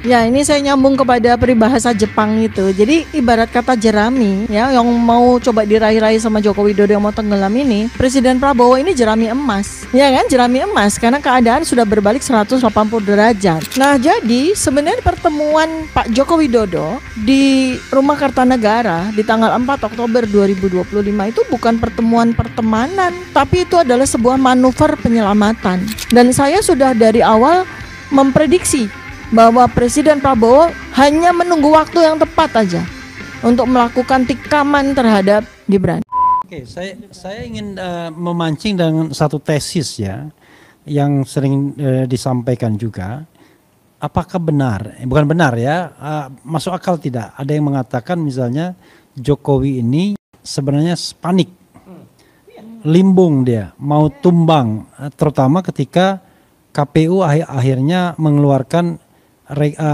Ya, ini saya nyambung kepada peribahasa Jepang itu. Jadi ibarat kata jerami ya, yang mau coba diraih-raih sama Joko Widodo yang mau tenggelam ini, Presiden Prabowo ini jerami emas. Ya kan, jerami emas karena keadaan sudah berbalik 180 derajat. Nah, jadi sebenarnya pertemuan Pak Joko Widodo di Rumah Kartanegara di tanggal 4 Oktober 2025 itu bukan pertemuan pertemanan, tapi itu adalah sebuah manuver penyelamatan. Dan saya sudah dari awal memprediksi bahwa Presiden Prabowo hanya menunggu waktu yang tepat aja untuk melakukan tikaman terhadap Gibran. Oke, saya ingin memancing dengan satu tesis ya yang sering disampaikan juga. Apakah benar? Bukan benar ya, masuk akal tidak? Ada yang mengatakan misalnya Jokowi ini sebenarnya panik, limbung dia, mau tumbang, terutama ketika KPU akhirnya mengeluarkan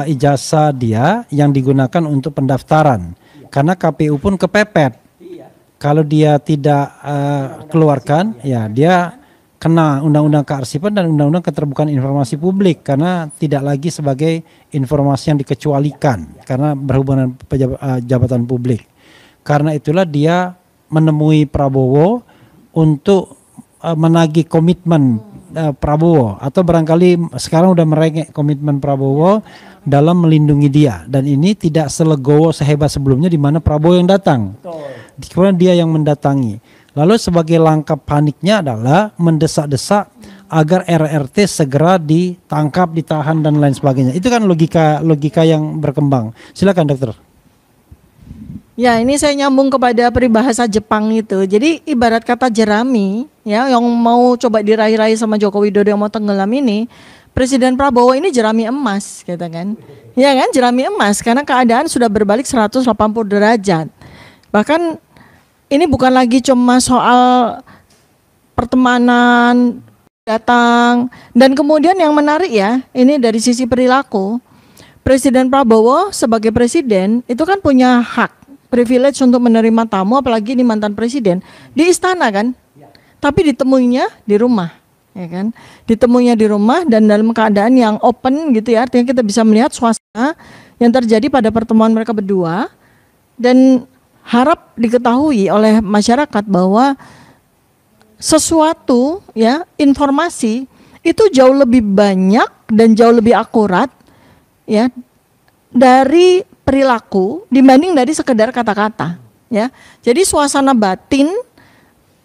ijazah dia yang digunakan untuk pendaftaran, karena KPU pun kepepet. Kalau dia tidak keluarkan, ya dia kena Undang-Undang Kearsipan dan Undang-Undang Keterbukaan Informasi Publik karena tidak lagi sebagai informasi yang dikecualikan karena berhubungan jabatan publik. Karena itulah dia menemui Prabowo untuk menagih komitmen Prabowo, atau barangkali sekarang udah merengek komitmen Prabowo dalam melindungi dia, dan ini tidak selegowo sehebat sebelumnya di mana Prabowo yang datang, kemudian dia yang mendatangi. Lalu sebagai langkah paniknya adalah mendesak-desak agar RRT segera ditangkap, ditahan dan lain sebagainya. Itu kan logika yang berkembang. Silakan dokter. Ya, ini saya nyambung kepada peribahasa Jepang itu. Jadi ibarat kata jerami ya, yang mau coba diraih-raih sama Joko Widodo yang mau tenggelam ini, Presiden Prabowo ini jerami emas, gitu kan. Ya kan, jerami emas karena keadaan sudah berbalik 180 derajat. Bahkan ini bukan lagi cuma soal pertemanan datang, dan kemudian yang menarik ya, ini dari sisi perilaku. Presiden Prabowo sebagai presiden itu kan punya hak, privilege untuk menerima tamu, apalagi ini mantan presiden, di istana kan, tapi ditemuinya di rumah, ya kan, ditemuinya di rumah dan dalam keadaan yang open gitu ya, artinya kita bisa melihat suasana yang terjadi pada pertemuan mereka berdua, dan harap diketahui oleh masyarakat bahwa sesuatu ya, informasi itu jauh lebih banyak dan jauh lebih akurat ya dari perilaku dibanding dari sekedar kata-kata ya. Jadi suasana batin,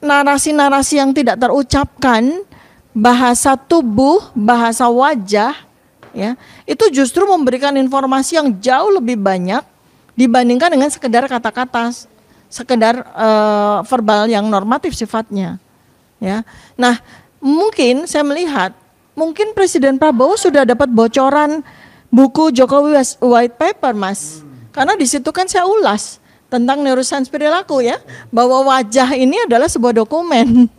narasi-narasi yang tidak terucapkan, bahasa tubuh, bahasa wajah ya, itu justru memberikan informasi yang jauh lebih banyak dibandingkan dengan sekedar kata-kata, sekedar verbal yang normatif sifatnya ya. Nah, mungkin saya melihat mungkin Presiden Prabowo sudah dapat bocoran buku Jokowi White Paper, Mas. Karena di situ kan saya ulas tentang neuroscience perilaku ya, bahwa wajah ini adalah sebuah dokumen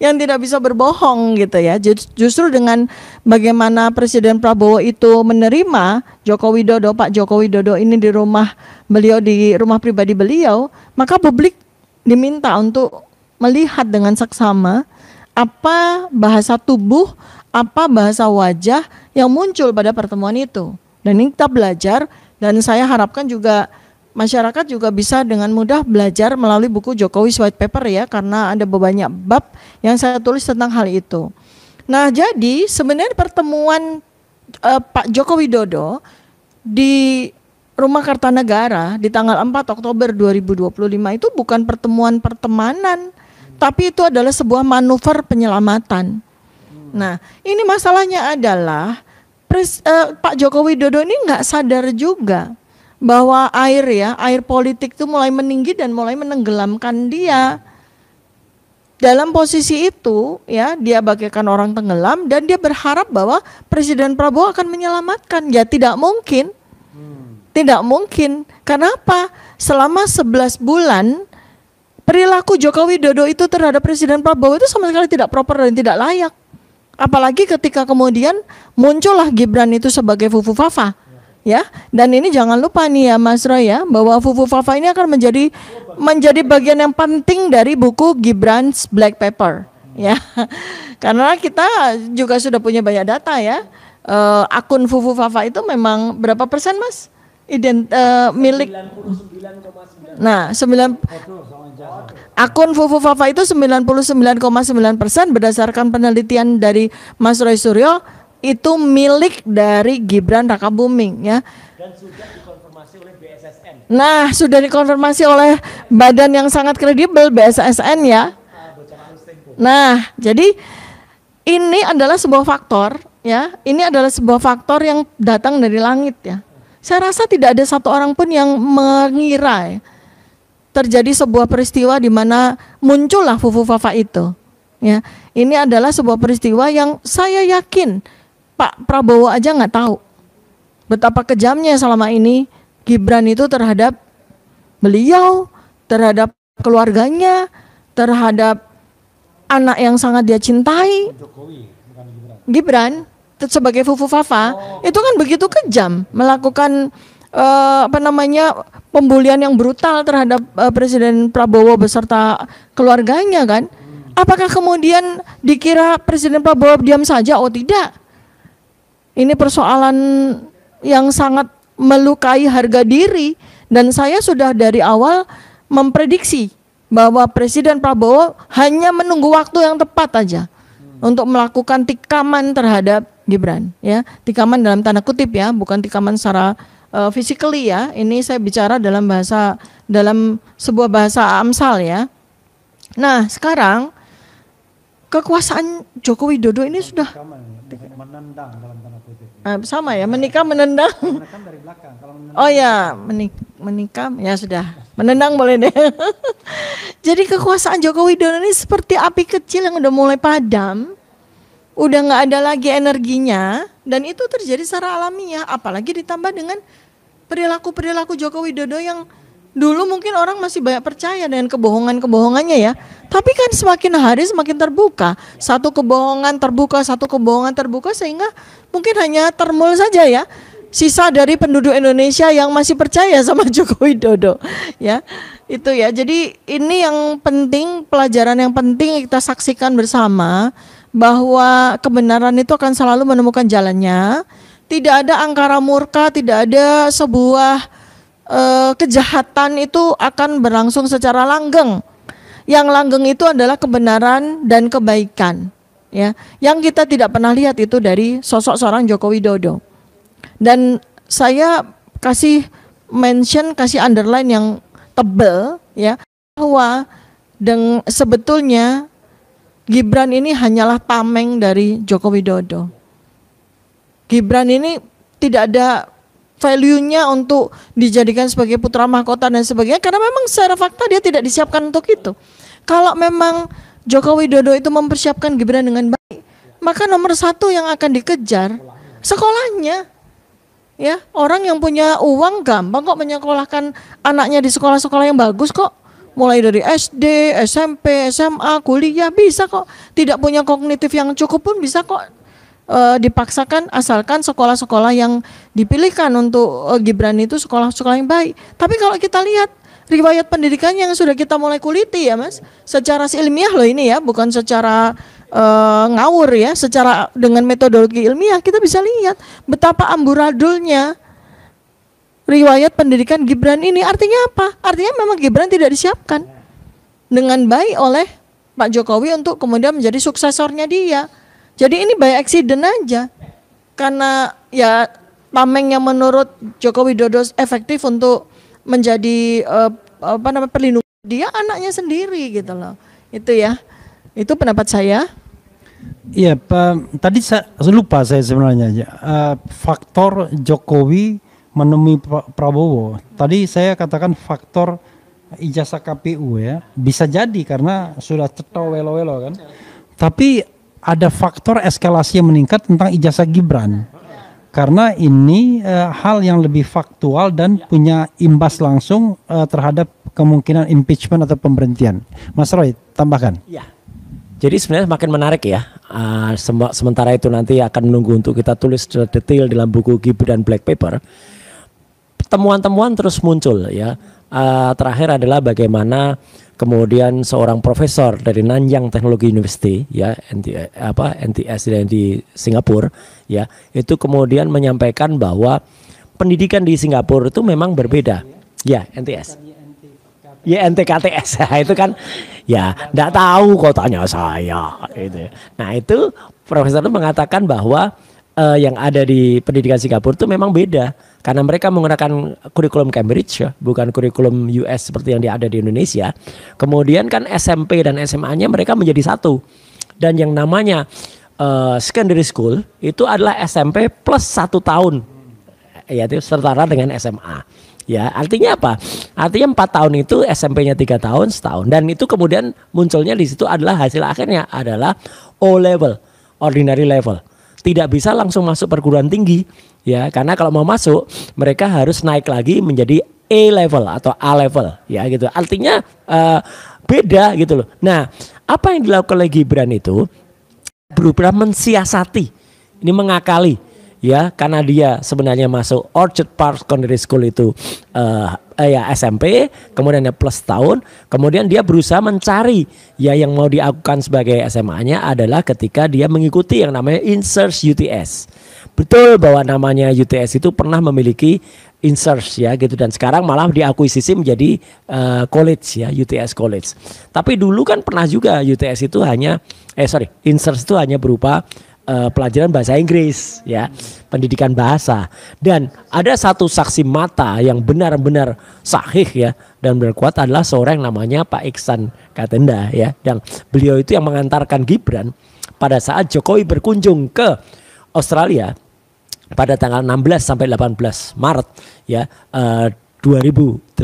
yang tidak bisa berbohong gitu ya. Justru dengan bagaimana Presiden Prabowo itu menerima Pak Joko Widodo ini di rumah beliau, di rumah pribadi beliau, maka publik diminta untuk melihat dengan seksama apa bahasa tubuh, apa bahasa wajah yang muncul pada pertemuan itu. Dan ini kita belajar, dan saya harapkan juga masyarakat juga bisa dengan mudah belajar melalui buku Jokowi White Paper ya, karena ada banyak bab yang saya tulis tentang hal itu. Nah, jadi sebenarnya pertemuan Pak Joko Widodo di Rumah Kartanegara di tanggal 4 Oktober 2025 itu bukan pertemuan pertemanan, tapi itu adalah sebuah manuver penyelamatan. Nah, ini masalahnya adalah Pak Joko Widodo ini nggak sadar juga bahwa air politik itu mulai meninggi dan mulai menenggelamkan dia. Dalam posisi itu ya, dia bagaikan orang tenggelam dan dia berharap bahwa Presiden Prabowo akan menyelamatkan. Ya tidak mungkin. Tidak mungkin. Kenapa? Selama 11 bulan perilaku Joko Widodo itu terhadap Presiden Prabowo itu sama sekali tidak proper dan tidak layak. Apalagi ketika kemudian muncullah Gibran itu sebagai Fufu Fafa. Ya, dan ini jangan lupa nih ya Mas Roy ya, bahwa Fufu Fafa ini akan menjadi bagian yang penting dari buku Gibran's Black Paper ya. Karena kita juga sudah punya banyak data ya. akun Fufu Fafa itu memang berapa persen Mas? Milik 99,9. Nah, akun Fufu Fafa itu 99,9% berdasarkan penelitian dari Mas Roy Suryo itu milik dari Gibran Rakabuming ya. Dan sudah dikonfirmasi oleh BSSN. Nah, sudah dikonfirmasi oleh badan yang sangat kredibel BSSN ya. Nah, jadi ini adalah sebuah faktor ya. Ini adalah sebuah faktor yang datang dari langit ya. Saya rasa tidak ada satu orang pun yang mengira ya, terjadi sebuah peristiwa di mana muncullah Fufu Fafa itu. Ya, ini adalah sebuah peristiwa yang saya yakin Pak Prabowo aja nggak tahu betapa kejamnya selama ini Gibran itu terhadap beliau, terhadap keluarganya, terhadap anak yang sangat dia cintai. Jokowi, bukan Gibran sebagai Fufu Fafa itu kan begitu kejam melakukan pembulian yang brutal terhadap Presiden Prabowo beserta keluarganya kan. Apakah kemudian dikira Presiden Prabowo diam saja? Oh tidak. Ini persoalan yang sangat melukai harga diri dan saya sudah dari awal memprediksi bahwa Presiden Prabowo hanya menunggu waktu yang tepat aja untuk melakukan tikaman terhadap Gibran ya. Tikaman dalam tanda kutip ya, bukan tikaman secara physically ya. Ini saya bicara dalam sebuah bahasa Amsal ya. Nah, sekarang kekuasaan Joko Widodo ini sudah menendang dalam tanda kutip. Sama ya, menikah menendang. Menekan dari belakang. Kalau menendang, Oh ya, menikah ya sudah. Menendang boleh deh. Jadi kekuasaan Joko Widodo ini seperti api kecil yang udah mulai padam. Udah nggak ada lagi energinya dan itu terjadi secara alamiah, apalagi ditambah dengan perilaku Joko Widodo yang dulu mungkin orang masih banyak percaya dengan kebohongannya ya. Tapi kan semakin hari semakin terbuka. Satu kebohongan terbuka sehingga mungkin hanya termul saja ya. Sisa dari penduduk Indonesia yang masih percaya sama Joko Widodo ya. Itu ya. Jadi ini yang penting, pelajaran yang penting kita saksikan bersama bahwa kebenaran itu akan selalu menemukan jalannya. Tidak ada angkara murka, tidak ada sebuah kejahatan itu akan berlangsung secara langgeng. Yang langgeng itu adalah kebenaran dan kebaikan ya. Yang kita tidak pernah lihat itu dari sosok seorang Joko Widodo. Dan saya kasih underline yang tebal ya, bahwa sebetulnya Gibran ini hanyalah tameng dari Joko Widodo. Gibran ini tidak ada value-nya untuk dijadikan sebagai putra mahkota dan sebagainya, karena memang secara fakta dia tidak disiapkan untuk itu. Kalau memang Joko Widodo itu mempersiapkan Gibran dengan baik, maka nomor satu yang akan dikejar sekolahnya. Ya, orang yang punya uang gampang kok menyekolahkan anaknya di sekolah-sekolah yang bagus kok. Mulai dari SD, SMP, SMA, kuliah bisa kok. Tidak punya kognitif yang cukup pun bisa kok dipaksakan, asalkan sekolah-sekolah yang dipilihkan untuk Gibran itu sekolah-sekolah yang baik. Tapi kalau kita lihat riwayat pendidikan yang sudah kita mulai kuliti ya Mas, secara ilmiah loh ini ya, bukan secara ngawur ya, secara dengan metodologi ilmiah kita bisa lihat betapa amburadulnya riwayat pendidikan Gibran ini. Artinya apa? Artinya memang Gibran tidak disiapkan dengan baik oleh Pak Jokowi untuk kemudian menjadi suksesornya dia. Jadi ini by accident aja. Karena ya tameng yang menurut Joko Widodo efektif untuk menjadi perlindungan dia anaknya sendiri gitu loh. Itu ya. Itu pendapat saya. Iya, Pak. Tadi saya lupa sebenarnya faktor Jokowi menemui Prabowo. Tadi saya katakan faktor ijazah KPU ya. Bisa jadi karena sudah ceto welo-welo kan. Tapi ada faktor eskalasi yang meningkat tentang ijazah Gibran. Karena ini hal yang lebih faktual dan punya imbas langsung terhadap kemungkinan impeachment atau pemberhentian. Mas Roy, tambahkan. Ya. Jadi sebenarnya makin menarik ya. Sementara itu nanti akan menunggu untuk kita tulis detail dalam buku Gibran Black Paper. Temuan-temuan terus muncul ya, terakhir adalah bagaimana kemudian seorang profesor dari Nanyang Technology University ya NTS di Singapura ya itu kemudian menyampaikan bahwa pendidikan di Singapura itu memang berbeda ya NTS ya NTKTS itu kan ya enggak tahu kok tanya saya gitu. Nah itu profesor itu mengatakan bahwa yang ada di pendidikan Singapura itu memang beda karena mereka menggunakan kurikulum Cambridge ya, bukan kurikulum US seperti yang ada di Indonesia. Kemudian kan SMP dan SMA-nya mereka menjadi satu. Dan yang namanya secondary school itu adalah SMP plus 1 tahun. Yaitu setara dengan SMA. Ya, artinya apa? Artinya 4 tahun itu SMP-nya 3 tahun setahun dan itu kemudian munculnya di situ adalah hasil akhirnya adalah O level, ordinary level. Tidak bisa langsung masuk perguruan tinggi ya karena kalau mau masuk mereka harus naik lagi menjadi A level atau A level ya gitu artinya beda gitu loh. Nah apa yang dilakukan oleh Gibran itu berusaha mensiasati ini mengakali ya karena dia sebenarnya masuk Orchard Park Secondary School itu ya SMP kemudian plus tahun kemudian dia berusaha mencari ya yang mau diakukan sebagai SMA-nya adalah ketika dia mengikuti yang namanya INSEARCH UTS. Betul bahwa namanya UTS itu pernah memiliki INSEARCH ya gitu dan sekarang malah diakuisisi menjadi college ya UTS College. Tapi dulu kan pernah juga UTS itu hanya INSEARCH itu hanya berupa pelajaran bahasa Inggris ya pendidikan bahasa dan ada satu saksi mata yang benar-benar sahih ya dan berkuat adalah seorang yang namanya Pak Iksan Katenda ya dan beliau itu yang mengantarkan Gibran pada saat Jokowi berkunjung ke Australia pada tanggal 16 sampai 18 Maret ya 2018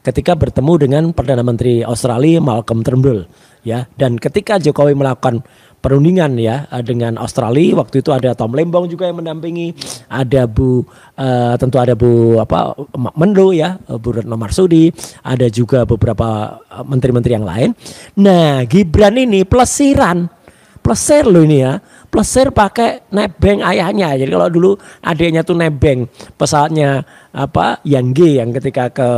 ketika bertemu dengan Perdana Menteri Australia Malcolm Turnbull ya dan ketika Jokowi melakukan perundingan ya dengan Australia waktu itu ada Tom Lembong juga yang mendampingi ada tentu ada Bu Menlu ya Bu Retno Marsudi ada juga beberapa menteri-menteri yang lain. Nah Gibran ini plesir loh ini ya plesir pakai nebeng ayahnya. Jadi kalau dulu adiknya tuh nebeng pesawatnya Yang G yang ketika ke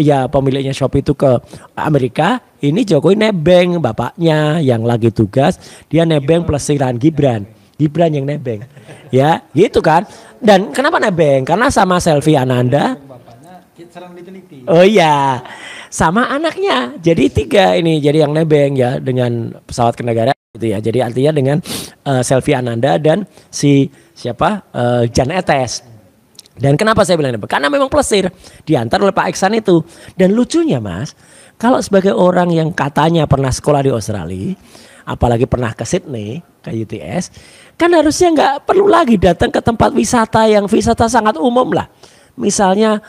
ya pemiliknya Shopee itu ke Amerika, ini Jokowi nebeng bapaknya yang lagi tugas, dia nebeng plesiran Gibran yang nebeng. Ya, gitu kan. Dan kenapa nebeng? Karena sama Selvi Ananda. Oh iya, sama anaknya. Jadi 3 ini jadi yang nebeng ya dengan pesawat kenegaraan gitu ya. Jadi artinya dengan Selvi Ananda dan si Jan Etes. Dan kenapa saya bilang nebeng? Karena memang plesir diantar oleh Pak Iksan itu. Dan lucunya Mas, kalau sebagai orang yang katanya pernah sekolah di Australia, apalagi pernah ke Sydney, ke UTS, kan harusnya nggak perlu lagi datang ke tempat wisata yang wisata sangat umum lah. Misalnya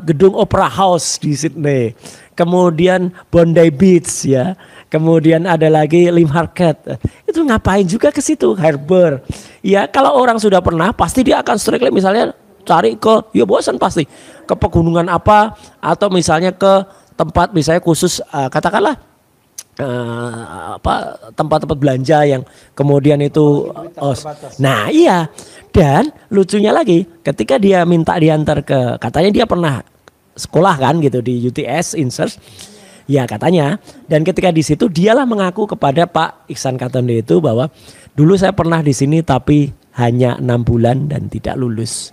gedung Opera House di Sydney, kemudian Bondi Beach ya, kemudian ada lagi Lim Harket. Itu ngapain juga ke situ, Harbour. Ya kalau orang sudah pernah pasti dia akan strictly misalnya cari ke, ya bosan pasti ke pegunungan apa atau misalnya ke tempat misalnya khusus katakanlah tempat-tempat belanja yang kemudian itu nah iya. Dan lucunya lagi ketika dia minta diantar ke, katanya dia pernah sekolah kan gitu di UTS INSEARCH ya katanya, dan ketika di situ dialah mengaku kepada Pak Iksan Katenda itu bahwa dulu saya pernah di sini tapi hanya 6 bulan dan tidak lulus.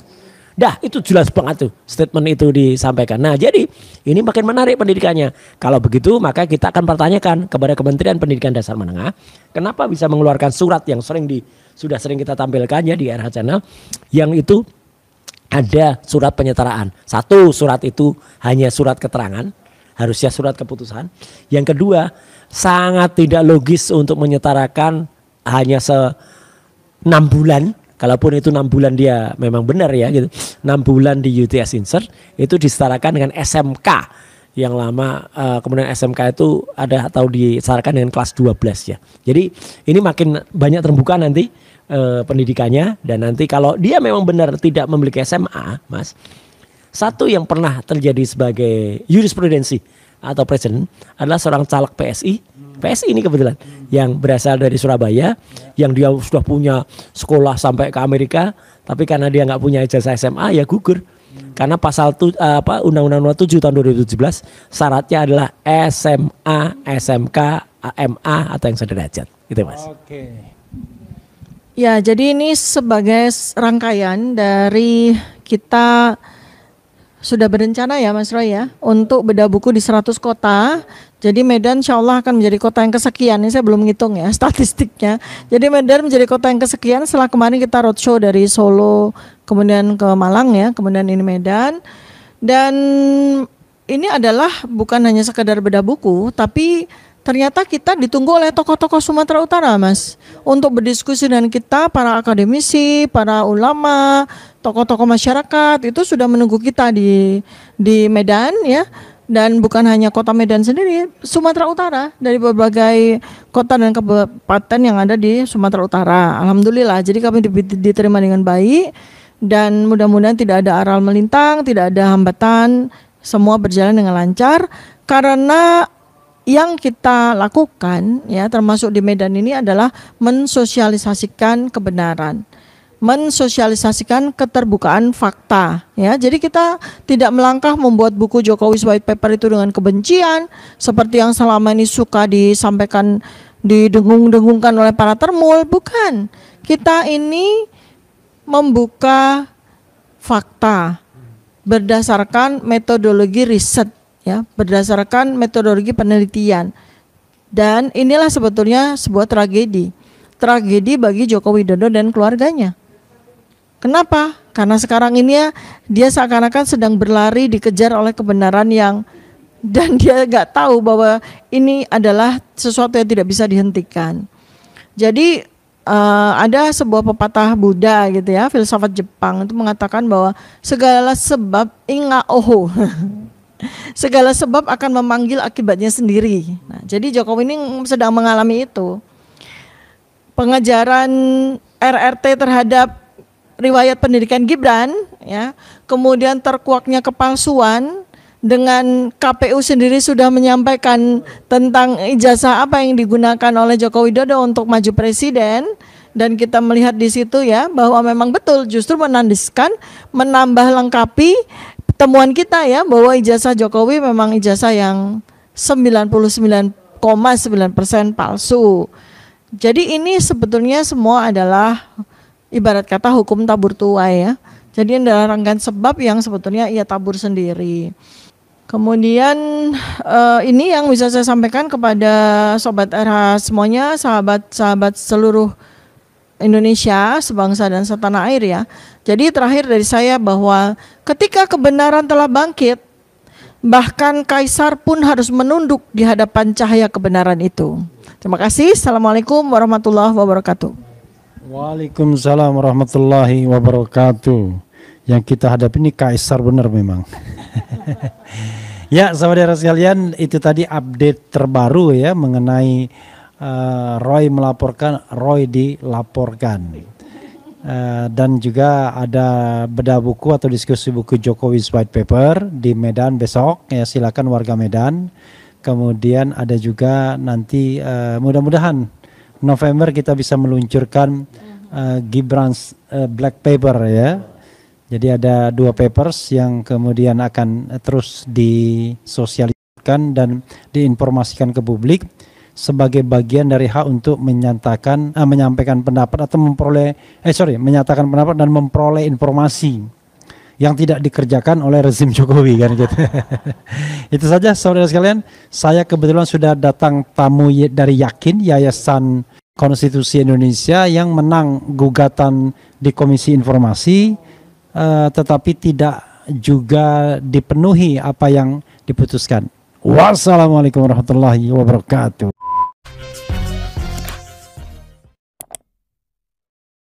Dah itu jelas banget tuh statement itu disampaikan. Nah jadi ini makin menarik pendidikannya. Kalau begitu maka kita akan pertanyakan kepada Kementerian Pendidikan Dasar Menengah, kenapa bisa mengeluarkan surat yang sudah sering kita tampilkan ya di RH Channel, yang itu ada surat penyetaraan. 1, surat itu hanya surat keterangan, harusnya surat keputusan. Yang kedua, sangat tidak logis untuk menyetarakan hanya 6 bulan. Kalaupun itu 6 bulan dia memang benar ya gitu. 6 bulan di UTS INSEARCH itu disetarakan dengan SMK yang lama, kemudian SMK itu ada atau disetarakan dengan kelas 12 ya. Jadi ini makin banyak terbuka nanti pendidikannya, dan nanti kalau dia memang benar tidak memiliki SMA, Mas. Satu yang pernah terjadi sebagai jurisprudensi atau presiden adalah seorang caleg PSI ini kebetulan yang berasal dari Surabaya, yang dia sudah punya sekolah sampai ke Amerika, tapi karena dia nggak punya ijazah SMA ya gugur. Karena pasal Undang-Undang Nomor 7 tahun 2017 syaratnya adalah SMA, SMK, MA atau yang sederajat. Gitu Mas. Oke. Ya, jadi ini sebagai rangkaian dari kita sudah berencana ya Mas Roy ya untuk bedah buku di 100 kota. Jadi Medan insya Allah akan menjadi kota yang kesekian. Ini saya belum ngitung ya statistiknya. Jadi Medan menjadi kota yang kesekian setelah kemarin kita roadshow dari Solo kemudian ke Malang ya, kemudian ini Medan. Dan ini adalah bukan hanya sekedar bedah buku, tapi ternyata kita ditunggu oleh tokoh-tokoh Sumatera Utara Mas untuk berdiskusi dengan kita, para akademisi, para ulama, tokoh-tokoh masyarakat itu sudah menunggu kita di Medan ya. Dan bukan hanya kota Medan sendiri, Sumatera Utara dari berbagai kota dan kabupaten yang ada di Sumatera Utara. Alhamdulillah, jadi kami diterima dengan baik dan mudah-mudahan tidak ada aral melintang, tidak ada hambatan, semua berjalan dengan lancar karena yang kita lakukan ya termasuk di Medan ini adalah mensosialisasikan kebenaran, mensosialisasikan keterbukaan fakta ya. Jadi kita tidak melangkah membuat buku Jokowi's White Paper itu dengan kebencian seperti yang selama ini suka disampaikan, didengung-dengungkan oleh para termul, bukan. Kita ini membuka fakta berdasarkan metodologi riset ya, berdasarkan metodologi penelitian. Dan inilah sebetulnya sebuah tragedi bagi Joko Widodo dan keluarganya. Kenapa? Karena sekarang ini ya dia seakan-akan sedang berlari dikejar oleh kebenaran dan dia nggak tahu bahwa ini adalah sesuatu yang tidak bisa dihentikan. Jadi ada sebuah pepatah Buddha gitu ya, filsafat Jepang itu mengatakan bahwa segala sebab inga oho. Segala sebab akan memanggil akibatnya sendiri. Nah, jadi Jokowi ini sedang mengalami itu. Pengejaran RRT terhadap riwayat pendidikan Gibran, ya, kemudian terkuaknya kepalsuan dengan KPU sendiri sudah menyampaikan tentang ijazah apa yang digunakan oleh Joko Widodo untuk maju presiden. Dan kita melihat di situ ya bahwa memang betul justru menandiskan, menambah lengkapi temuan kita ya bahwa ijazah Jokowi memang ijazah yang 99,9% palsu. Jadi ini sebetulnya semua adalah ibarat kata hukum tabur tuai ya. Jadi ini adalah rangkaian sebab yang sebetulnya ia tabur sendiri. Kemudian ini yang bisa saya sampaikan kepada Sobat RH semuanya, sahabat-sahabat seluruh Indonesia, sebangsa dan setanah air ya. Jadi terakhir dari saya bahwa ketika kebenaran telah bangkit, bahkan kaisar pun harus menunduk di hadapan cahaya kebenaran itu. Terima kasih. Assalamualaikum warahmatullahi wabarakatuh. Waalaikumsalam warahmatullahi wabarakatuh. Yang kita hadapi ini kaisar benar memang. Ya, saudara sekalian, itu tadi update terbaru ya mengenai Roy melaporkan, Roy dilaporkan. Dan juga ada bedah buku atau diskusi buku Jokowi's White Paper di Medan besok ya, silakan warga Medan. Kemudian ada juga nanti mudah-mudahan November kita bisa meluncurkan Gibran's Black Paper ya. Jadi ada 2 papers yang kemudian akan terus disosialisasikan dan diinformasikan ke publik sebagai bagian dari hak untuk menyampaikan pendapat atau menyatakan pendapat dan memperoleh informasi yang tidak dikerjakan oleh rezim Jokowi kan gitu. Itu saja saudara sekalian, saya kebetulan sudah datang tamu dari Yakin, Yayasan Konstitusi Indonesia yang menang gugatan di Komisi Informasi, tetapi tidak juga dipenuhi apa yang diputuskan. Wassalamualaikum warahmatullahi wabarakatuh.